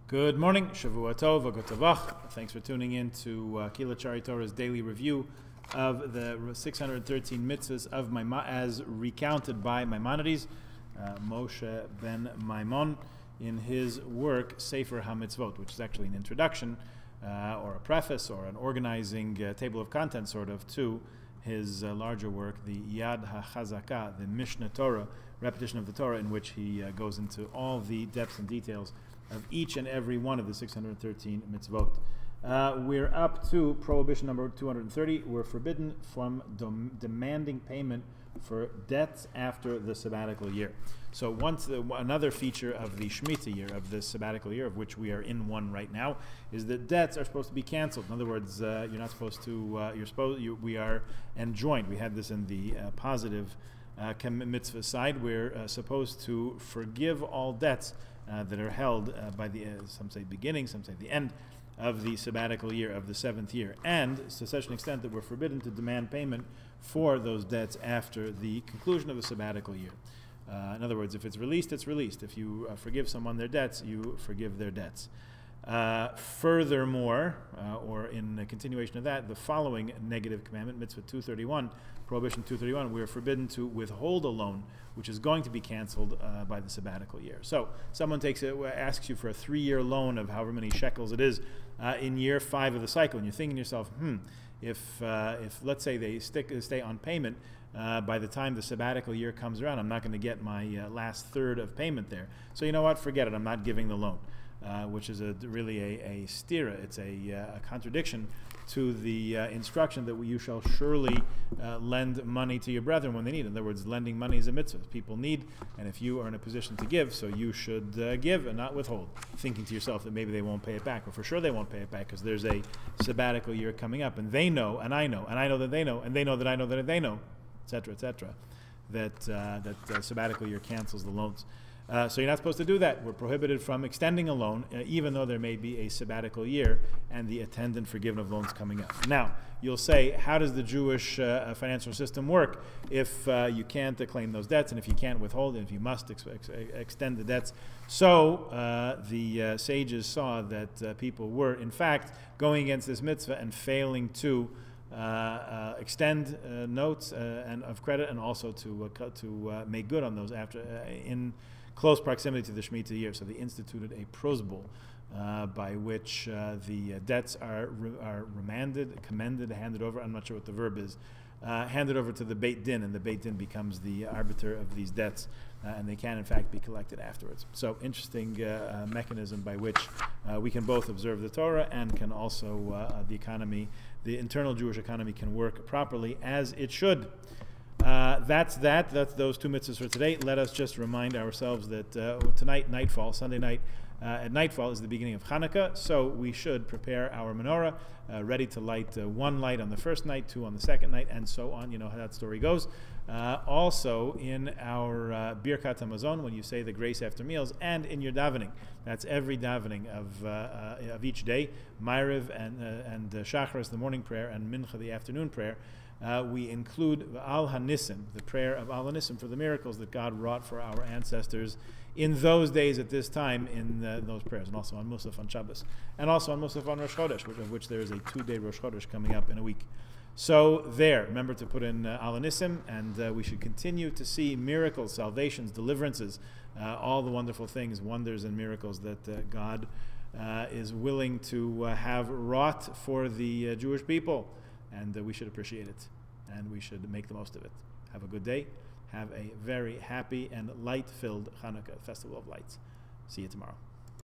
Good morning, Shavua Tov, V'go Tavach. Thanks for tuning in to Kila Chari Torah's daily review of the 613 mitzvahs of as recounted by Maimonides, Moshe ben Maimon, in his work Sefer HaMitzvot, which is actually an introduction or a preface or an organizing table of contents sort of to his larger work, the Yad HaChazaka, the Mishnah Torah, repetition of the Torah, in which he goes into all the depths and details of each and every one of the 613 mitzvot. We're up to prohibition number 230. We're forbidden from demanding payment for debts after the sabbatical year. So another feature of the Shemitah year, of the sabbatical year, of which we are in one right now, is that debts are supposed to be canceled. In other words, you're not supposed to, we are enjoined. We had this in the positive mitzvah side. We're supposed to forgive all debts that are held by the, some say beginning, some say the end of the sabbatical year, of the seventh year, and to such an extent that we're forbidden to demand payment for those debts after the conclusion of the sabbatical year. In other words, if it's released, it's released. If you forgive someone their debts, you forgive their debts. Furthermore, or in a continuation of that, the following negative commandment, Mitzvah 231, Prohibition 231, we are forbidden to withhold a loan which is going to be canceled by the sabbatical year. So someone asks you for a 3-year loan of however many shekels it is in year 5 of the cycle, and you're thinking to yourself, if let's say they stay on payment, by the time the sabbatical year comes around, I'm not going to get my last third of payment there. So you know what? Forget it. I'm not giving the loan. Which is really a stira. It's a contradiction to the instruction that you shall surely lend money to your brethren when they need. In other words, lending money is a mitzvah. People need, and if you are in a position to give, so you should give and not withhold, thinking to yourself that maybe they won't pay it back, or for sure they won't pay it back because there's a sabbatical year coming up, and they know, and I know that they know, and they know that I know that they know, etc., etc., that sabbatical year cancels the loans. So you're not supposed to do that. We're prohibited from extending a loan, even though there may be a sabbatical year and the attendant forgiveness of loans coming up. Now, you'll say, how does the Jewish financial system work if you can't claim those debts, and if you can't withhold, and if you must extend the debts? So the sages saw that people were, in fact, going against this mitzvah and failing to extend notes and of credit, and also to make good on those after in close proximity to the Shemitah year. So they instituted a prosbul by which the debts are commended, handed over. I'm not sure what the verb is. Handed over to the Beit Din, and the Beit Din becomes the arbiter of these debts, and they can in fact be collected afterwards. So interesting mechanism by which we can both observe the Torah and can also the economy, the internal Jewish economy, can work properly as it should. That's those two mitzvahs for today. Let us just remind ourselves that tonight, nightfall, Sunday night at nightfall, is the beginning of Hanukkah, so we should prepare our menorah, ready to light 1 light on the first night, 2 on the second night, and so on. You know how that story goes. Also, in our Birkat HaMazon, when you say the grace after meals, and in your davening, that's every davening of each day, Ma'ariv and Shachris, the morning prayer, and Mincha, the afternoon prayer. We include Al HaNisim, the prayer of Al HaNisim, for the miracles that God wrought for our ancestors in those days at this time in those prayers, and also on Musaf on Shabbos, and also on Musaf on Rosh Chodesh, of which there is a 2-day Rosh Chodesh coming up in a week. So there, remember to put in Al HaNisim, and we should continue to see miracles, salvations, deliverances, all the wonderful things, wonders and miracles that God is willing to have wrought for the Jewish people. And we should appreciate it, and we should make the most of it. Have a good day. Have a very happy and light-filled Hanukkah, Festival of Lights. See you tomorrow.